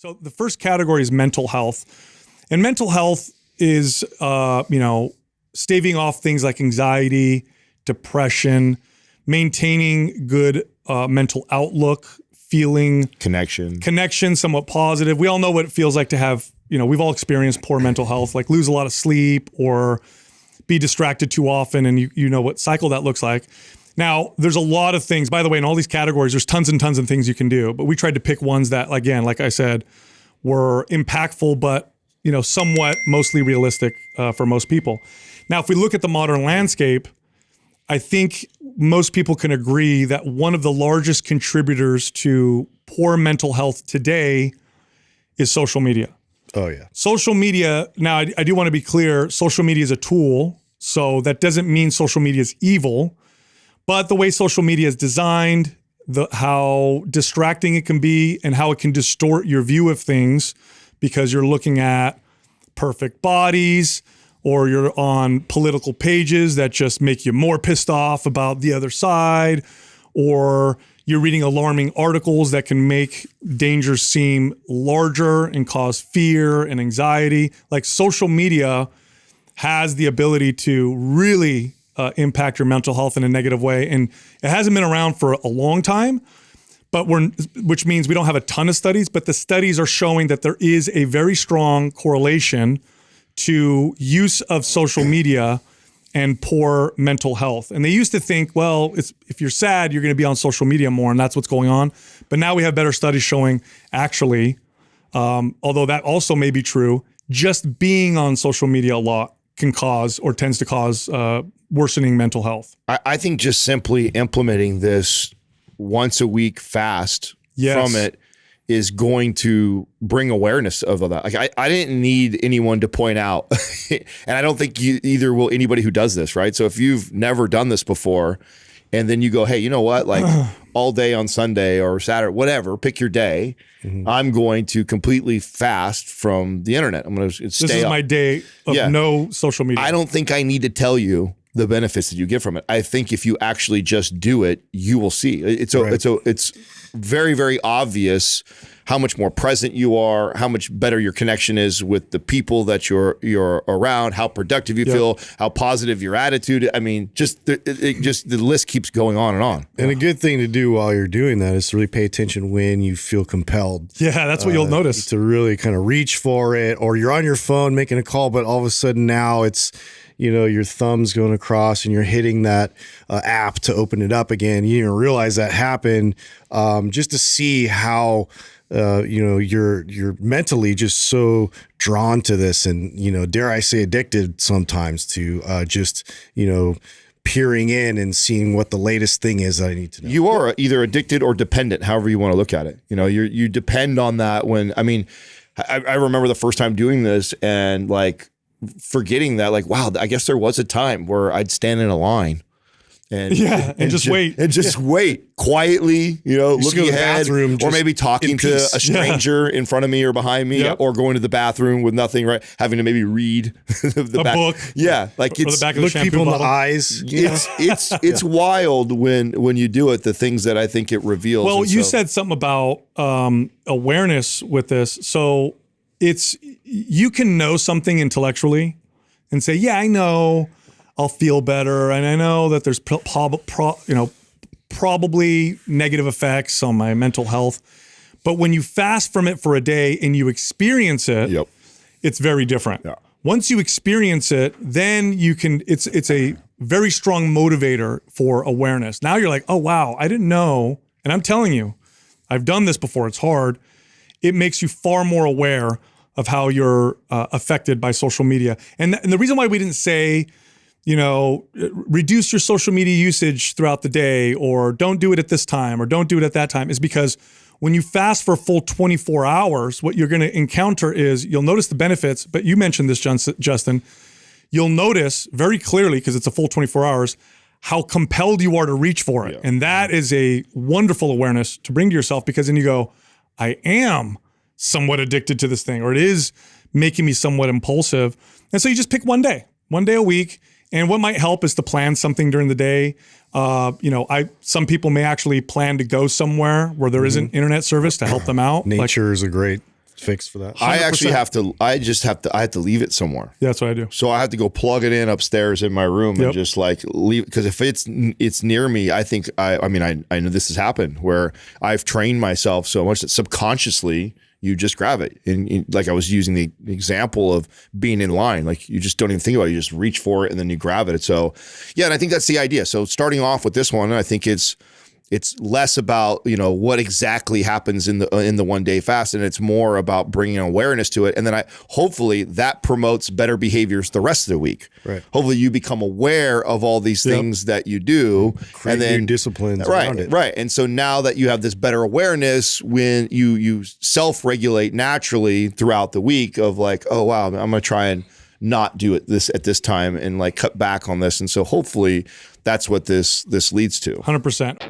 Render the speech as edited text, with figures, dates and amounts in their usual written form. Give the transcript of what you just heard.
So the first category is mental health. And mental health is, staving off things like anxiety, depression, maintaining good mental outlook, feeling connection, somewhat positive. We all know what it feels like to have, we've all experienced poor mental health, like lose a lot of sleep or be distracted too often. And you know what cycle that looks like. Now, there's a lot of things, by the way, in all these categories, there's tons and tons of things you can do, but we tried to pick ones that, again, like I said, were impactful, but somewhat mostly realistic for most people. Now, if we look at the modern landscape, I think most people can agree that one of the largest contributors to poor mental health today is social media. Oh, yeah. Social media, now I do want to be clear, social media is a tool, so that doesn't mean social media is evil, but the way social media is designed, how distracting it can be and how it can distort your view of things because you're looking at perfect bodies or you're on political pages that just make you more pissed off about the other side, or you're reading alarming articles that can make dangers seem larger and cause fear and anxiety. Like social media has the ability to really impact your mental health in a negative way. And it hasn't been around for a long time, which means we don't have a ton of studies, but the studies are showing that there is a very strong correlation to use of social media and poor mental health. And they used to think, well, if you're sad, you're going to be on social media more, and that's what's going on. But now we have better studies showing actually, although that also may be true, just being on social media a lot can cause or tends to cause worsening mental health. I think just simply implementing this once a week fast from it is going to bring awareness of that. Like I didn't need anyone to point out, and I don't think either will anybody who does this, right? So if you've never done this before, and then you go, hey, you know what? Like all day on Sunday or Saturday, whatever, pick your day. Mm-hmm. I'm going to completely fast from the internet. I'm going to stay This is my day of no social media. I don't think I need to tell you the benefits that you get from it. I think if you actually just do it, you will see. It's very, very obvious how much more present you are, how much better your connection is with the people that you're around, how productive you feel, how positive your attitude. I mean, the list keeps going on and on. And a good thing to do while you're doing that is to really pay attention when you feel compelled. Yeah, that's what you'll notice. To really kind of reach for it, or you're on your phone making a call, but all of a sudden now it's, your thumb's going across and you're hitting that app to open it up again. You didn't realize that happened, just to see how you're mentally just so drawn to this and, dare I say addicted sometimes to just, peering in and seeing what the latest thing is that I need to know. You are either addicted or dependent, however you want to look at it. You depend on that I remember the first time doing this and forgetting that, wow, I guess there was a time where I'd stand in a line and just wait. And just wait quietly, looking ahead, or maybe talking to a stranger in front of me or behind me, or going to the bathroom with nothing, right? Having to maybe read the back book. Yeah. Or the back of look the shampoo people bottle. in the eyes. It's wild when you do it, the things that I think it reveals. Well, you said something about awareness with this. So you can know something intellectually and say, yeah, I know I'll feel better. And I know that there's probably negative effects on my mental health. But when you fast from it for a day and you experience it, it's very different. Yeah. Once you experience it, then you can, it's a very strong motivator for awareness. Now you're like, oh, wow, I didn't know. And I'm telling you, I've done this before. It's hard. It makes you far more aware of how you're affected by social media. And the reason why we didn't say, reduce your social media usage throughout the day, or don't do it at this time, or don't do it at that time, is because when you fast for a full 24 hours, what you're going to encounter is you'll notice the benefits, but you mentioned this, Justin, you'll notice very clearly, because it's a full 24 hours, how compelled you are to reach for it. Yeah. And that is a wonderful awareness to bring to yourself, because then you go, I am somewhat addicted to this thing, or it is making me somewhat impulsive. And so you just pick one day a week. And what might help is to plan something during the day. Some people may actually plan to go somewhere where there isn't internet service to help them out. Nature is a great fix for that? I actually have to. I have to leave it somewhere. Yeah, that's what I do. So I have to go plug it in upstairs in my room and just like leave, because if it's near me, I think I know this has happened where I've trained myself so much that subconsciously you just grab it. And like I was using the example of being in line, like you just don't even think about it. You just reach for it and then you grab it. So yeah, and I think that's the idea. So starting off with this one, I think it's less about, what exactly happens in the 1 day fast, and it's more about bringing awareness to it. And then hopefully that promotes better behaviors the rest of the week. Right. Hopefully you become aware of all these things that you do, create and then new disciplines around it. Right. And so now that you have this better awareness, when you self-regulate naturally throughout the week of like, oh wow, I'm going to try and not do it at this time and like cut back on this. And so hopefully that's what this leads to. 100%.